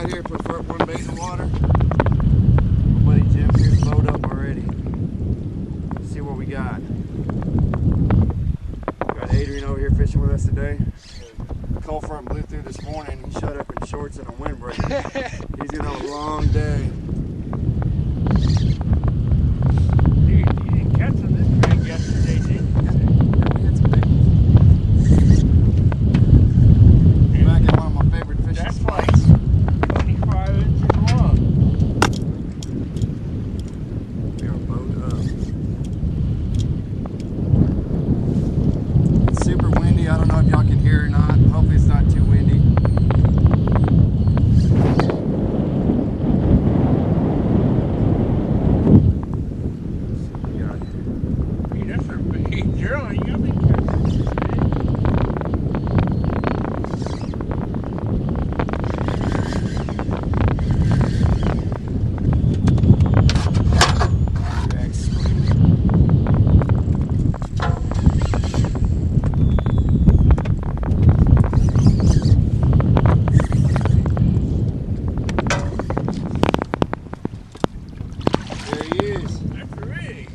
got here, put one bait in the water. My buddy Jim here's loaded up already. Let's see what we got. Got Adrian over here fishing with us today. Cold front blew through this morning. He showed up in shorts and a windbreaker. He's gonna have a long day. You didn't catch on this rig yesterday, did you? Yeah, we had some baits. Back at one of my favorite fishing That's spots. like 25 inches long. We are bowed up. It's super windy. I don't know if y'all can hear or not. Hopefully it's not too windy. Hey, that's a big drill. You gotta be catching this thing. There he is. That's a rig.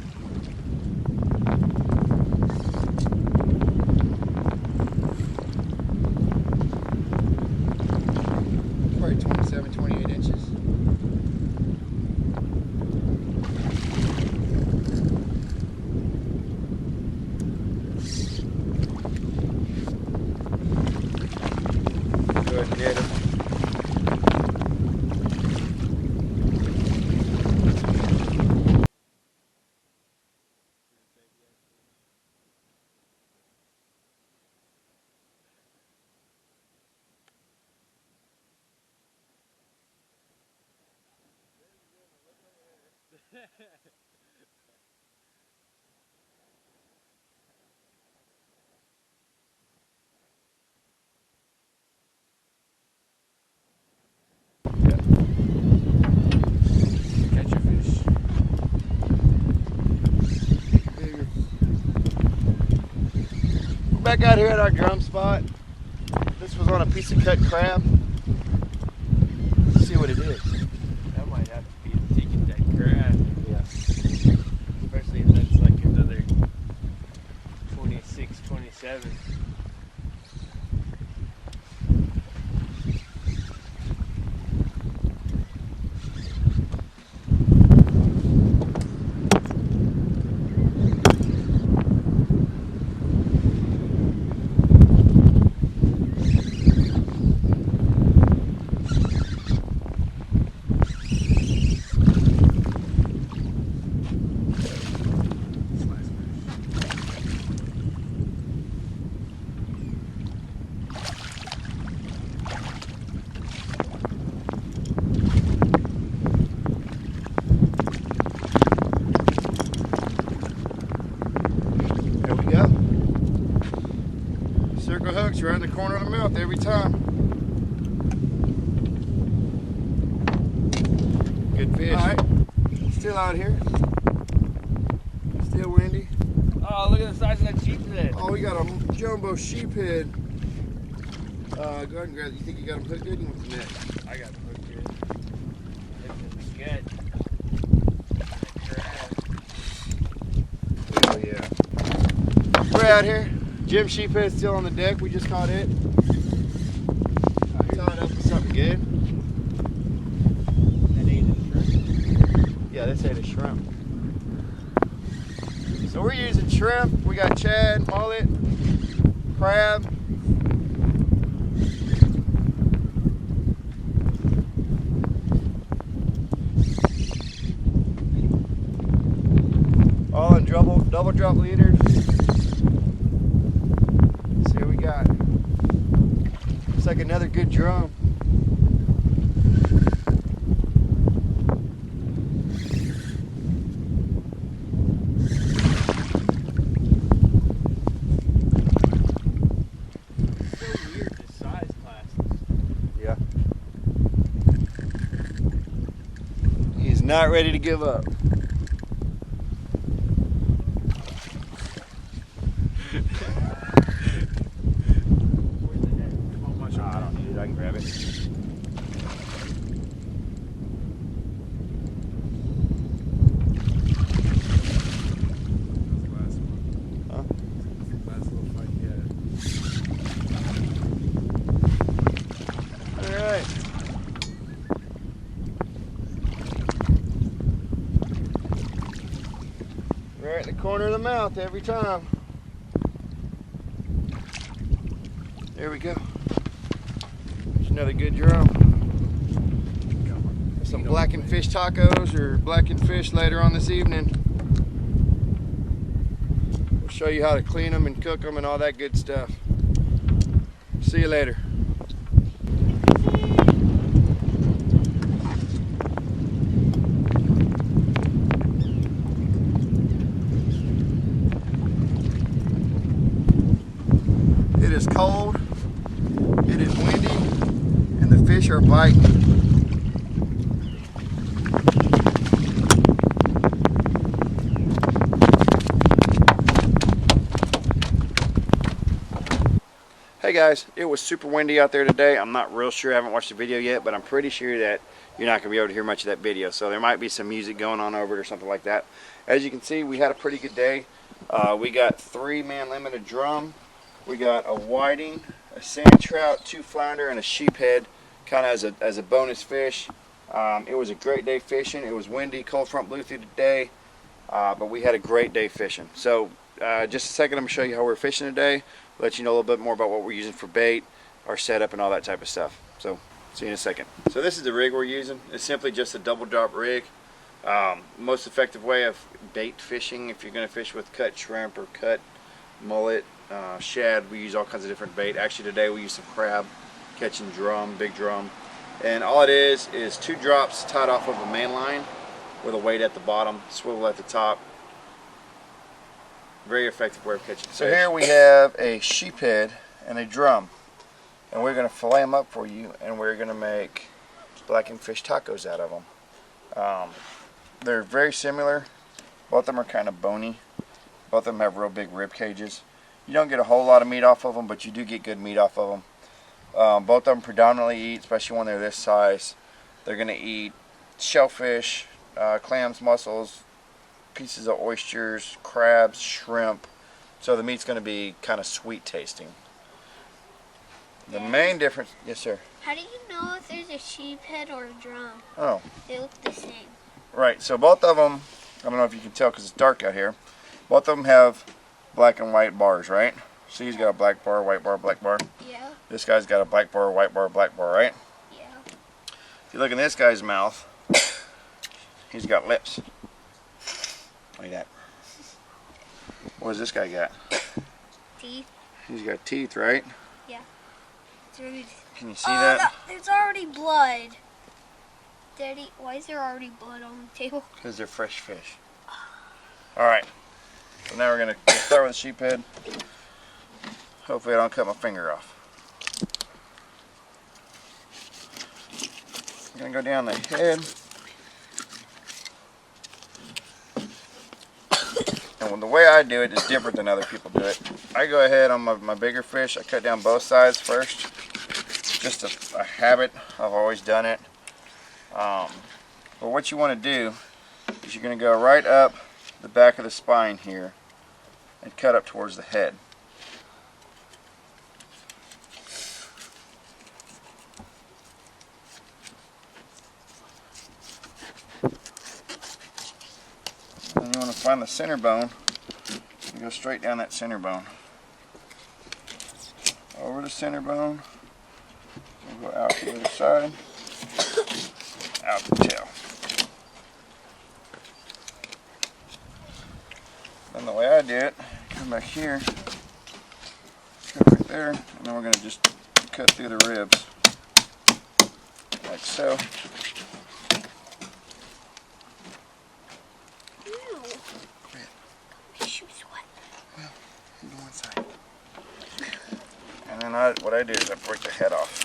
Probably 27, 28 inches. Go ahead and get him. Catch your fish. We're back out here at our drum spot. This was on a piece of cut crab. Let's see what it is. That might have to be a ticket that crab. Yeah. Especially if that's like another 26, 27. There we go. Circle hooks right in the corner of the mouth every time. Good fish. All right. Still out here. Still windy. Oh, look at the size of that sheephead. Oh, we got a jumbo sheephead. Go ahead and grab it. You think you got him hooked good? You want the net? I got the hook here. It's a sketch. Oh yeah. We're out here. Jim sheephead's still on the deck. We just caught it. Tied up with something good. That ain't a shrimp. Yeah, this ain't a shrimp. So we're using shrimp. We got shad, mullet, crab. All in double drop leaders. See what we got. Looks like another good drum. So weird, the size classes. Yeah. He's not ready to give up. Where's the net? How much? I don't need it. I can grab it. corner of the mouth every time. There we go. There's another good drum. Some blackened fish tacos or blackened fish later on this evening. We'll show you how to clean them and cook them and all that good stuff. See you later. It is cold, it is windy, and the fish are biting. Hey guys, it was super windy out there today. I'm not real sure, I haven't watched the video yet, but I'm pretty sure that you're not going to be able to hear much of that video. So there might be some music going on over it or something like that. As you can see, we had a pretty good day. We got 3-man limited drum. We got a whiting, a sand trout, 2 flounder, and a sheephead kind of as a bonus fish. It was a great day fishing. It was windy, cold front blew through today, but we had a great day fishing. So just a second, I'm going to show you how we're fishing today, let you know a little bit more about what we're using for bait, our setup, and all that type of stuff. So see you in a second. So this is the rig we're using. It's simply just a double drop rig. Most effective way of bait fishing, if you're going to fish with cut shrimp or cut mullet, shad, we use all kinds of different bait. Actually today we use some crab, catching drum, big drum. And all it is 2 drops tied off of a main line with a weight at the bottom, swivel at the top. Very effective way of catching fish. So here we have a sheephead and a drum. And we're going to fillet them up for you, and we're going to make blackened fish tacos out of them. They're very similar. Both of them are kind of bony. Both of them have real big rib cages. You don't get a whole lot of meat off of them, but you do get good meat off of them. Both of them predominantly eat, especially when they're this size, they're going to eat shellfish, clams, mussels, pieces of oysters, crabs, shrimp. So the meat's going to be kind of sweet tasting. The main difference, yes sir. How do you know if there's a sheephead or a drum? Oh. They look the same. Right, so both of them, I don't know if you can tell because it's dark out here, both of them have black and white bars, right? See, he's got a black bar, white bar, black bar. Yeah. This guy's got a black bar, white bar, black bar, right? Yeah. If you look in this guy's mouth, he's got lips. Like that. What does this guy got? Teeth. He's got teeth, right? Yeah. Can you see that? No, there's already blood. Daddy, why is there already blood on the table? Because they're fresh fish. Alright. So now we're going to start with the sheephead. Hopefully I don't cut my finger off. I'm going to go down the head. And the way I do it is different than other people do it. I go ahead on my bigger fish, I cut down both sides first. Just a habit, I've always done it. But what you want to do is you're going to go right up the back of the spine here and cut up towards the head. Then you want to find the center bone and go straight down that center bone. Over the center bone, we'll go out to the other side, out the tail. Then the way I do it, come back here, cut right there, and then we're going to just cut through the ribs, like so. And then what I do is I break the head off.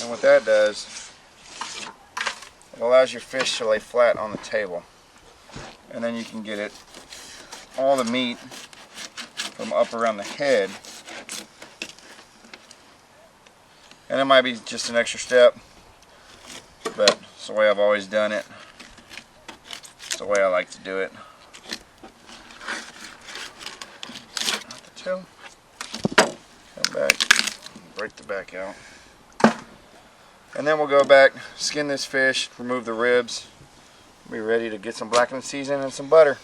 And what that does, it allows your fish to lay flat on the table. And then you can get it, all the meat from up around the head. And it might be just an extra step, but it's the way I've always done it. It's the way I like to do it. Out the tail, come back, break the back out. And then we'll go back, skin this fish, remove the ribs, Be ready to get some blackened seasoning and some butter.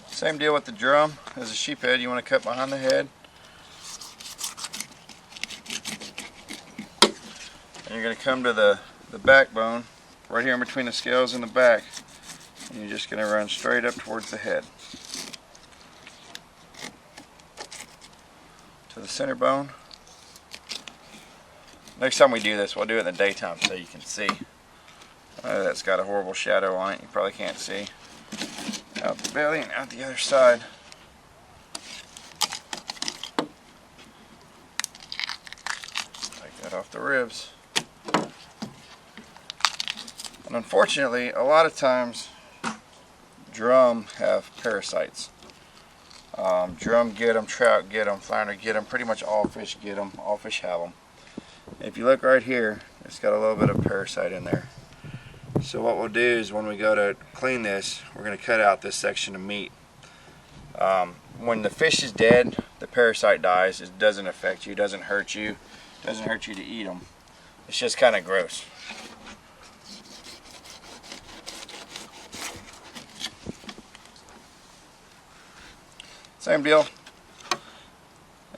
Same deal with the drum as a sheephead. You want to cut behind the head. And you're going to come to the backbone right here in between the scales and the back. And you're just going to run straight up towards the head. To the center bone. Next time we do this, we'll do it in the daytime so you can see. That's got a horrible shadow on it. You probably can't see. Out the belly and out the other side. Take that off the ribs. And unfortunately, a lot of times drum have parasites. Drum get them, trout get them, flounder get them, pretty much all fish get them, all fish have them. If you look right here, it's got a little bit of parasite in there. So what we'll do is when we go to clean this, we're going to cut out this section of meat. When the fish is dead, the parasite dies. It doesn't affect you, it doesn't hurt you. It doesn't hurt you to eat them. It's just kind of gross. Same deal.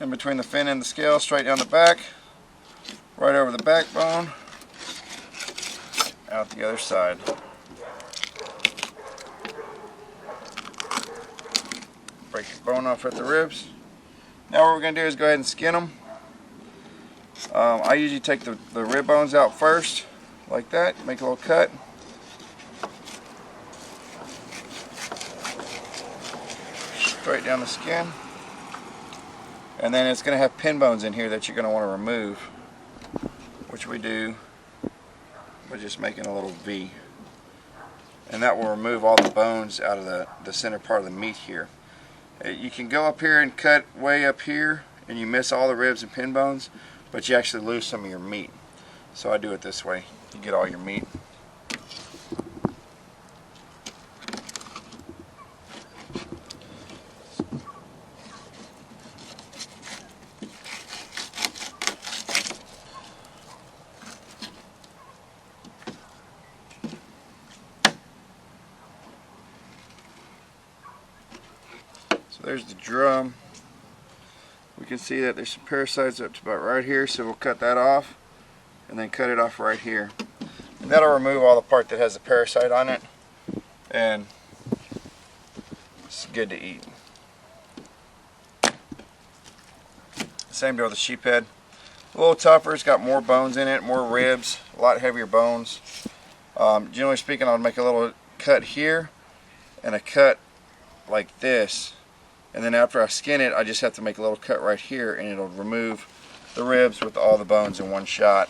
In between the fin and the scale, straight down the back. Right over the backbone, out the other side. Break the bone off at the ribs. Now what we're going to do is go ahead and skin them. I usually take the rib bones out first, like that, make a little cut. Straight down the skin. And then it's going to have pin bones in here that you're going to want to remove. Which we do by just making a little V. And that will remove all the bones out of the center part of the meat here. You can go up here and cut way up here and you miss all the ribs and pin bones, but you actually lose some of your meat. So I do it this way. You get all your meat. There's the drum. We can see that there's some parasites up to about right here, so we'll cut that off and then cut it off right here. And that'll remove all the part that has the parasite on it, and it's good to eat. Same deal with the sheephead. A little tougher, it's got more bones in it, more ribs, a lot heavier bones. Generally speaking, I'll make a little cut here and a cut like this. And then after I skin it, I just have to make a little cut right here and it'll remove the ribs with all the bones in one shot.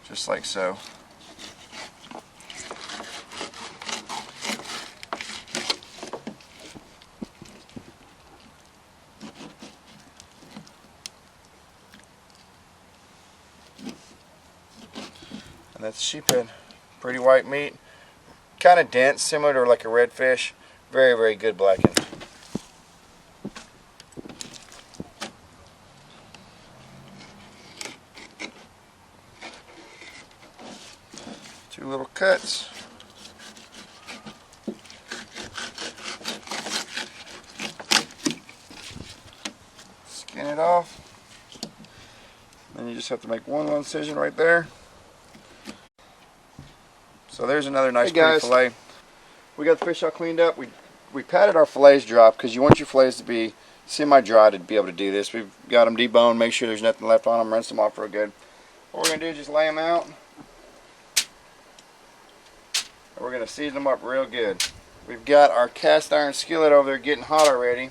Just like so. And that's sheephead. Pretty white meat. Kind of dense, similar to like a redfish. Very, very good blackened. Two little cuts. Skin it off. Then you just have to make one little incision right there. So there's another nice pretty fillet. We got the fish all cleaned up. We patted our fillets dry because you want your fillets to be semi-dry to be able to do this. We've got them deboned, make sure there's nothing left on them, rinse them off real good. What we're going to do is just lay them out. We're going to season them up real good. We've got our cast iron skillet over there getting hot already.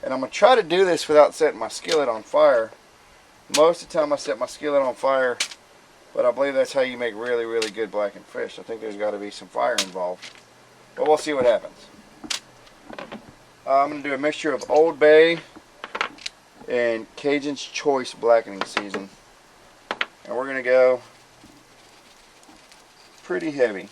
And I'm going to try to do this without setting my skillet on fire. Most of the time I set my skillet on fire, but I believe that's how you make really, really good blackened fish. I think there's got to be some fire involved. But we'll see what happens. I'm going to do a mixture of Old Bay and Cajun's Choice blackening season. And we're going to go pretty heavy.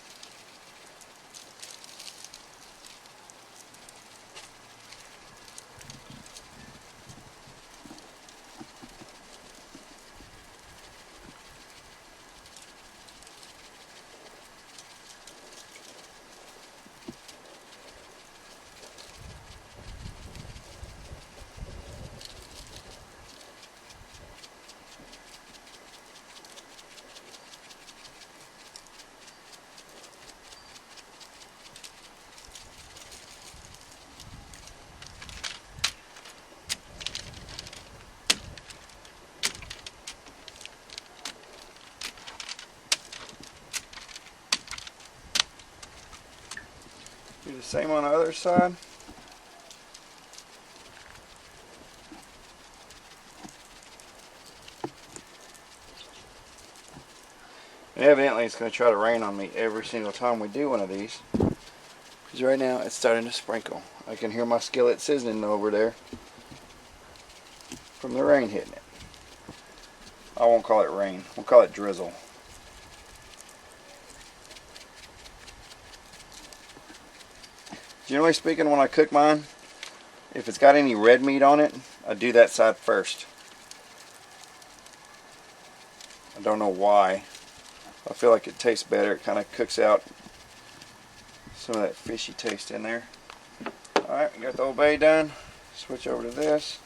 the same on the other side. And evidently it's going to try to rain on me every single time we do one of these. Because right now it's starting to sprinkle. I can hear my skillet sizzling over there from the rain hitting it. I won't call it rain. We'll call it drizzle. Generally speaking, when I cook mine, if it's got any red meat on it, I do that side first. I don't know why. I feel like it tastes better. It kind of cooks out some of that fishy taste in there. Alright, we got the Old Bay done. Switch over to this.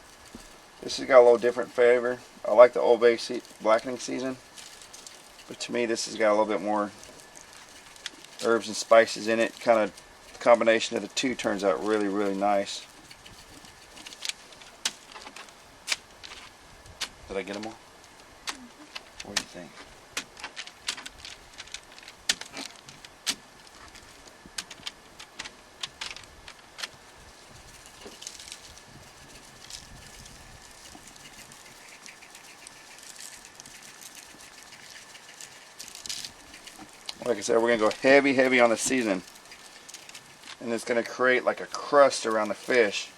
This has got a little different flavor. I like the Old Bay blackening season, but to me this has got a little bit more herbs and spices in it. Kind of combination of the two turns out really, really nice. Did I get them all? What do you think? Like I said, we're going to go heavy on the seasoning. And it's going to create like a crust around the fish.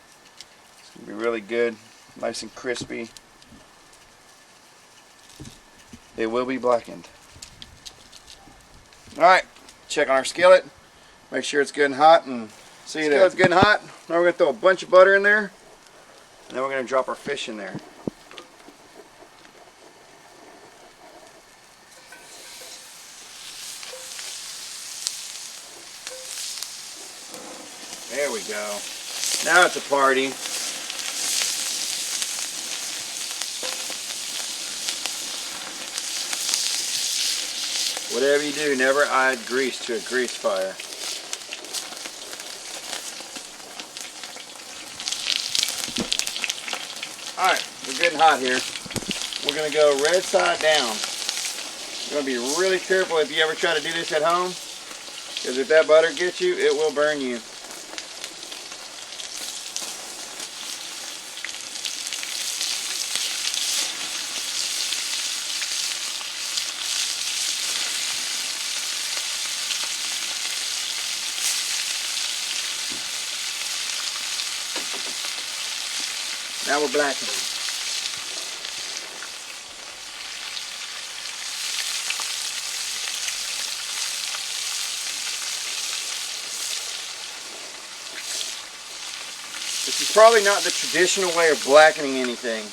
It's going to be really good, nice and crispy. They will be blackened. Alright, check on our skillet. Make sure it's good and hot, and see you there. Skillet's good and hot. Now we're going to throw a bunch of butter in there. And then we're going to drop our fish in there. There we go. Now it's a party. Whatever you do, never add grease to a grease fire. Alright, we're good and hot here. We're going to go red side down. You're going to be really careful if you ever try to do this at home, because if that butter gets you, it will burn you. Now we're blackening. This is probably not the traditional way of blackening anything,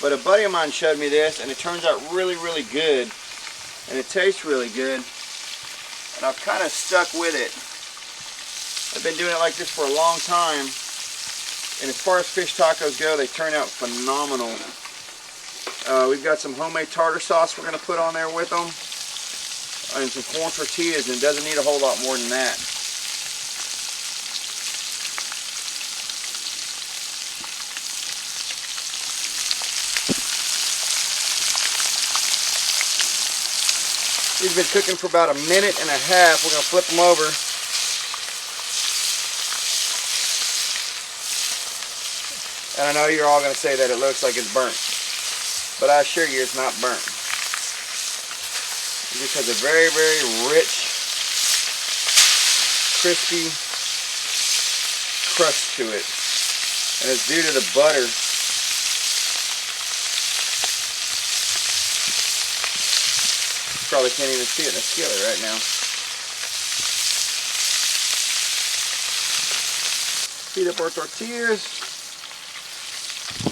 but a buddy of mine showed me this and it turns out really, really good, and it tastes really good, and I've kind of stuck with it. I've been doing it like this for a long time. And as far as fish tacos go, they turn out phenomenal. We've got some homemade tartar sauce we're going to put on there with them. And some corn tortillas, and it doesn't need a whole lot more than that. These have been cooking for about a minute and a half. We're going to flip them over. And I know you're all going to say that it looks like it's burnt, but I assure you it's not burnt. It just has a very, very rich, crispy crust to it, and it's due to the butter. Probably can't even see it in the skillet right now. Heat up our tortillas.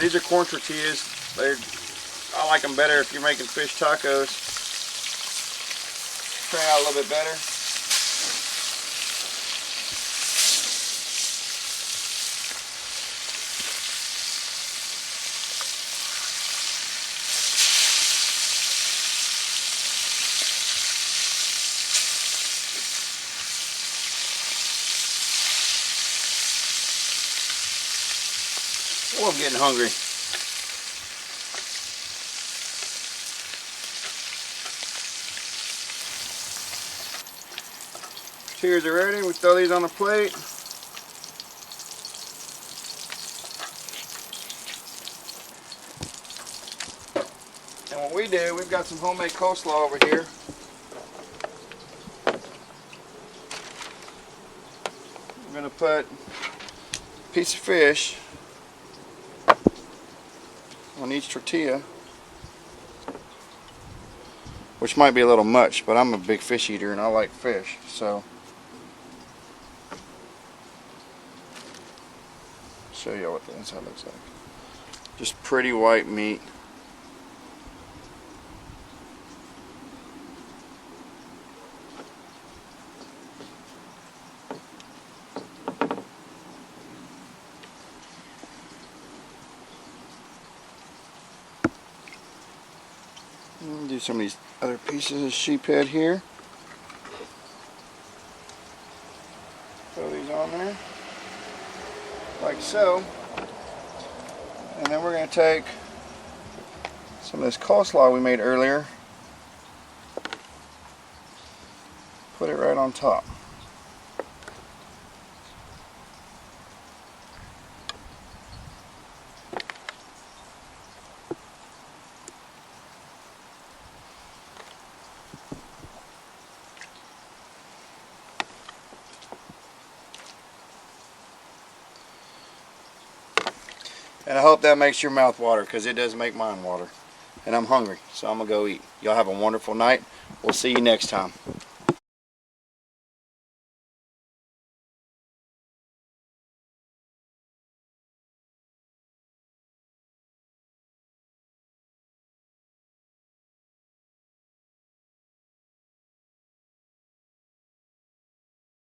These are corn tortillas. I like them better if you're making fish tacos. Turn out a little bit better. Oh, I'm getting hungry. Tortillas are ready. We throw these on the plate. And what we do, we've got some homemade coleslaw over here. We're going to put a piece of fish on each tortilla, which might be a little much, but I'm a big fish eater and I like fish, so show you what the inside looks like. Just pretty white meat. Do some of these other pieces of sheephead here. Throw these on there, like so. And then we're going to take some of this coleslaw we made earlier, put it right on top. And I hope that makes your mouth water, because it does make mine water. And I'm hungry, so I'm going to go eat. Y'all have a wonderful night. We'll see you next time.